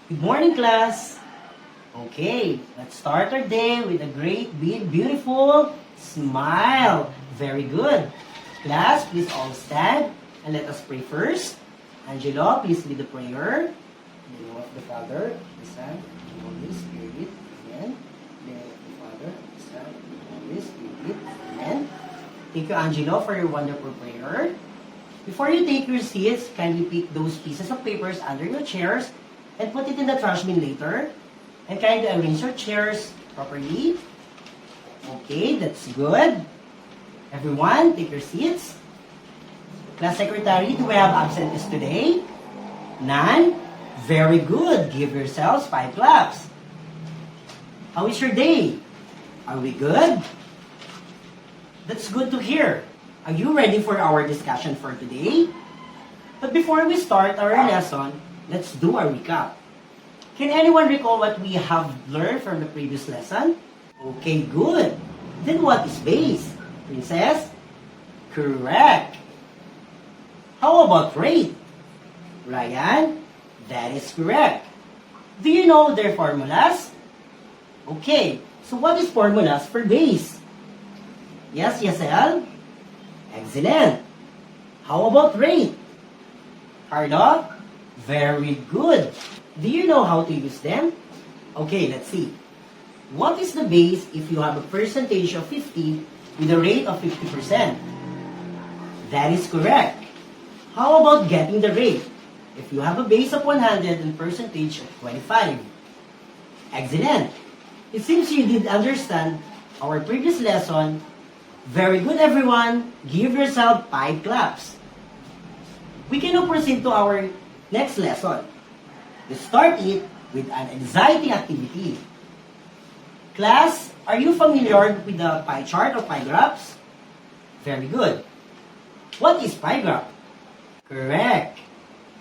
Good morning, class. Okay, let's start our day with a great, big, beautiful smile. Very good. Class, please all stand and let us pray first. Angelo, please lead the prayer. In the name of the Father, the Son, and the Holy Spirit. Amen. In the name of the Father, the Son, and the Holy Spirit. Amen. Thank you, Angelo, for your wonderful prayer. Before you take your seats, kindly pick those pieces of papers under your chairs and put it in the trash bin later. And kindly arrange your chairs properly. Okay, that's good. Everyone, take your seats. Class Secretary, do we have absentees today? None? Very good. Give yourselves 5 claps. How is your day? Are we good? That's good to hear. Are you ready for our discussion for today? But before we start our lesson, let's do a recap. Can anyone recall what we have learned from the previous lesson? Okay, good. Then what is base? Princess? Correct. How about rate? Ryan? That is correct. Do you know their formulas? Okay, so what is formulas for base? Yes, Yesel? Excellent. How about rate? Carlo? Very good. Do you know how to use them? Okay, let's see. What is the base if you have a percentage of 50 with a rate of 50%? That is correct. How about getting the rate? If you have a base of 100 and percentage of 25. Excellent. It seems you did understand our previous lesson. Very good, everyone. Give yourself 5 claps. We can now proceed to our next lesson. Let's start it with an anxiety activity. Class, are you familiar with the pie chart or pie graphs? Very good. What is pie graph? Correct.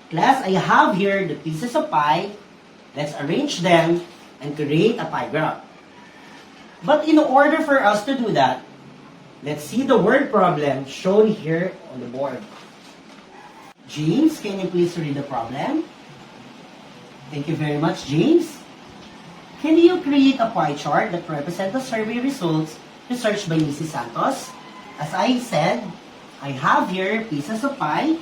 Class, I have here the pieces of pie. Let's arrange them and create a pie graph. But in order for us to do that, let's see the word problem shown here on the board. James, can you please read the problem? Thank you very much, James. Can you create a pie chart that represents the survey results researched by Mrs. Santos? As I said, I have here pieces of pie.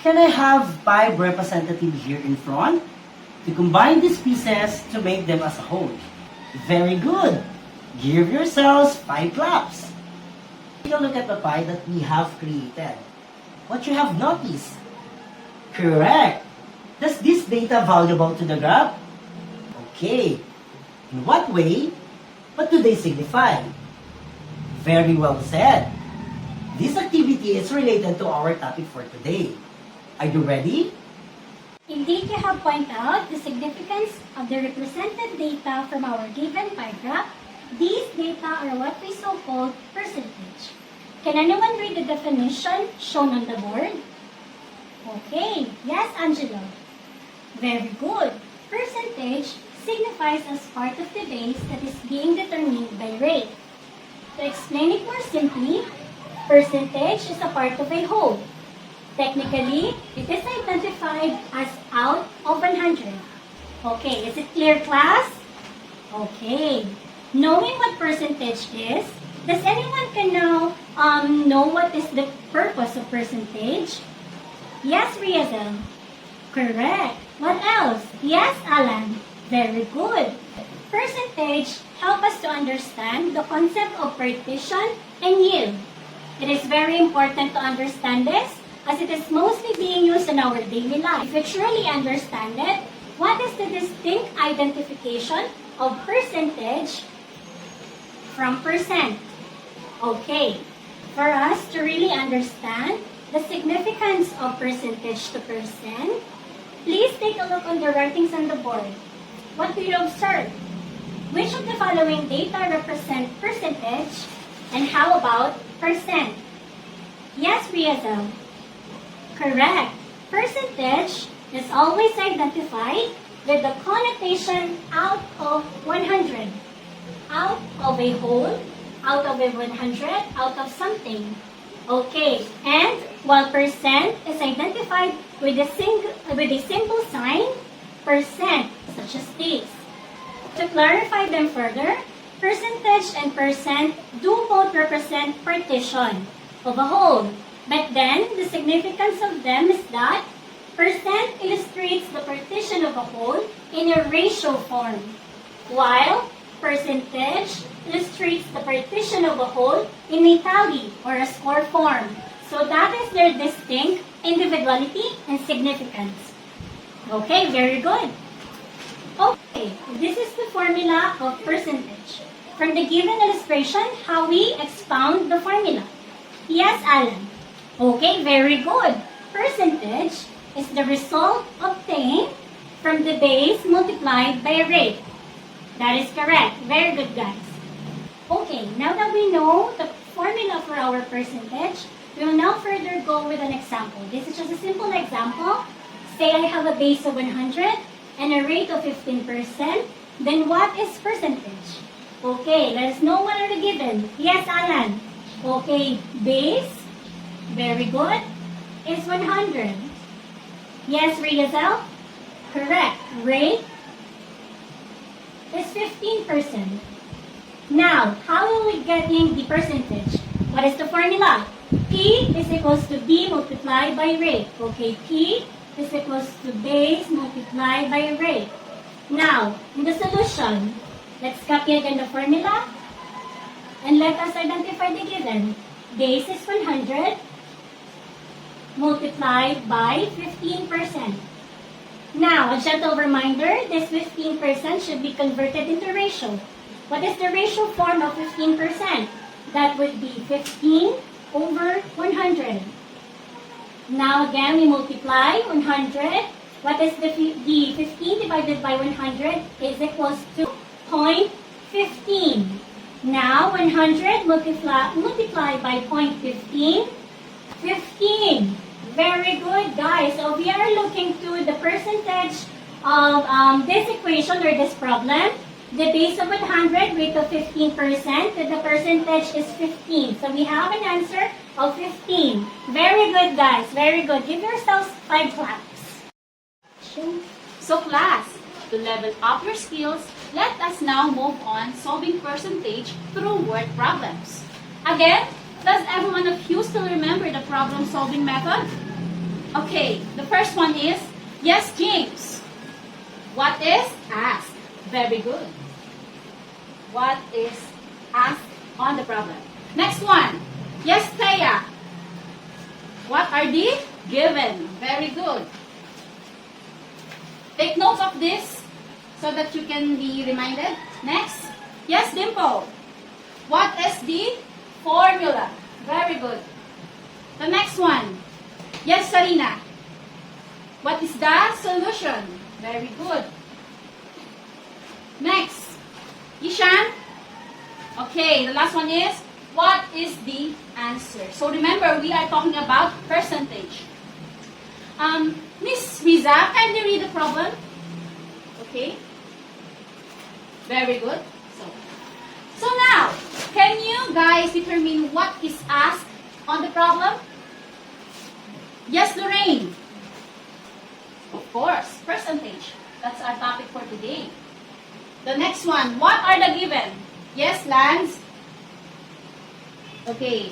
Can I have 5 representatives here in front to combine these pieces to make them as a whole? Very good. Give yourselves 5 claps. Take a look at the pie that we have created. What you have noticed? Correct. Is this data valuable to the graph? Okay. In what way? What do they signify? Very well said. This activity is related to our topic for today. Are you ready? Indeed, you have pointed out the significance of the represented data from our given pie graph. These data are what we so-called percentage. Can anyone read the definition shown on the board? Okay. Yes, Angelo. Very good. Percentage signifies as part of the base that is being determined by rate. To explain it more simply, percentage is a part of a whole. Technically, it is identified as out of 100. Okay, is it clear, class? Okay. Knowing what percentage is, does anyone can now know what is the purpose of percentage? Yes, Riazel. Correct. What else? Yes, Alan. Very good. Percentage help us to understand the concept of partition and yield. It is very important to understand this as it is mostly being used in our daily life. If we truly understand it, what is the distinct identification of percentage from percent? Okay. For us to really understand the significance of percentage to percent, please take a look on the writings on the board. What do you observe? Which of the following data represent percentage and how about percent? Yes, Riazel. Correct. Percentage is always identified with the connotation out of 100. Out of a whole, out of a 100, out of something. Okay, and while percent is identified with a simple sign, percent, such as this. To clarify them further, percentage and percent do both represent partition of a whole. But then, the significance of them is that percent illustrates the partition of a whole in a ratio form, while percentage illustrates the partition of a whole in a tally or a score form. So that is their distinct individuality and significance. Okay, very good. Okay, this is the formula of percentage. From the given illustration, how we expound the formula. Yes, Alan. Okay, very good. Percentage is the result obtained from the base multiplied by a rate. That is correct. Very good, guys. Okay, now that we know the formula for our percentage, we will now further go with an example. This is just a simple example. Say I have a base of 100 and a rate of 15%. Then what is percentage? Okay, let us know what are the given. Yes, Alan. Okay, base, very good, is 100. Yes, Riazel? Correct. Rate is 15%. Now, how will we get in the percentage? What is the formula? P is equals to B multiplied by rate. Okay, P is equals to base multiplied by rate. Now, in the solution, let's copy again the formula and let us identify the given. Base is 100 multiplied by 15%. Now, a gentle reminder, this 15% should be converted into ratio. What is the ratio form of 15%? That would be 15 over 100. Now again, we multiply 100. What is the 15 divided by 100 is equals to 0.15. Now 100 multiply by 0.15, 15. Very good, guys. So we are looking to the percentage of this equation or this problem. The base of 100, rate of 15%, the percentage is 15. So we have an answer of 15. Very good, guys. Very good. Give yourselves 5 claps. So class, to level up your skills, let us now move on solving percentage through word problems. Again, does every one of you still remember the problem solving method? Okay, the first one is, yes, James. What is ask? Very good. What is asked on the problem? Next one. Yes, Thea. What are the given? Very good. Take notes of this so that you can be reminded. Next. Yes, Dimple. What is the formula? Very good. The next one. Yes, Sarina. What is the solution? Very good. Next. Ishan? Okay, the last one is, what is the answer? So remember, we are talking about percentage. Miss Riza, kindly read the problem. Okay. Very good. So now, can you guys determine what is asked on the problem? Yes, Lorraine. Of course, percentage. That's our topic for today. The next one, what are the given? Yes, Lance? Okay,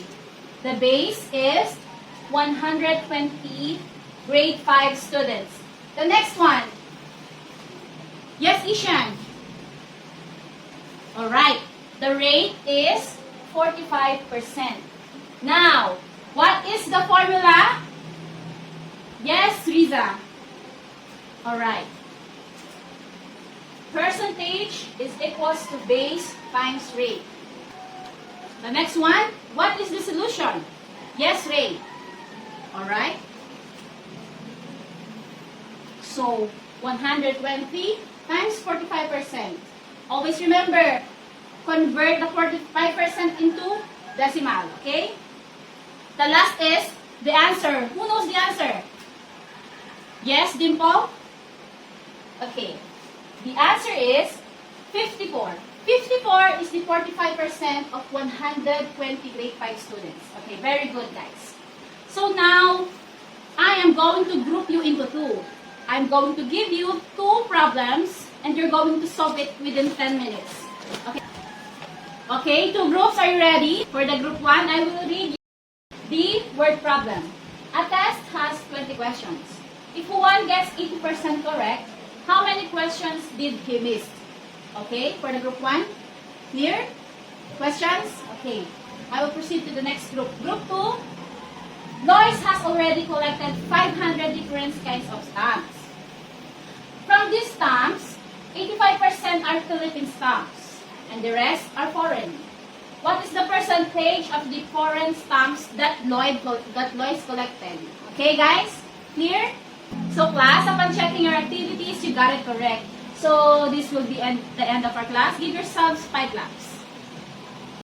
the base is 120 grade 5 students. The next one, yes, Ishan? Alright, the rate is 45%. Now, what is the formula? Yes, Riza? Alright. Percentage is equals to base times rate. The next one, what is the solution? Yes, Ray. Alright. So, 120 times 45%. Always remember, convert the 45% into decimal. Okay? The last is the answer. Who knows the answer? Yes, Dimple? Okay. The answer is 54. 54 is the 45% of 120 grade 5 students. Okay, very good, guys. So now, I am going to group you into two. I'm going to give you two problems problems and you're going to solve it within 10 minutes. Okay? Okay, two groups, are you ready? For the group 1, I will read the word problem. A test has 20 questions. If one gets 80% correct, how many questions did he miss? Okay, for the group 1, clear? Questions? Okay. I will proceed to the next group. Group 2, Lois has already collected 500 different kinds of stamps. From these stamps, 85% are Philippine stamps, and the rest are foreign. What is the percentage of the foreign stamps that Lois collected? Okay, guys? Clear? So, class, upon checking your activities, you got it correct. So, this will be the end of our class. Give yourselves 5 claps.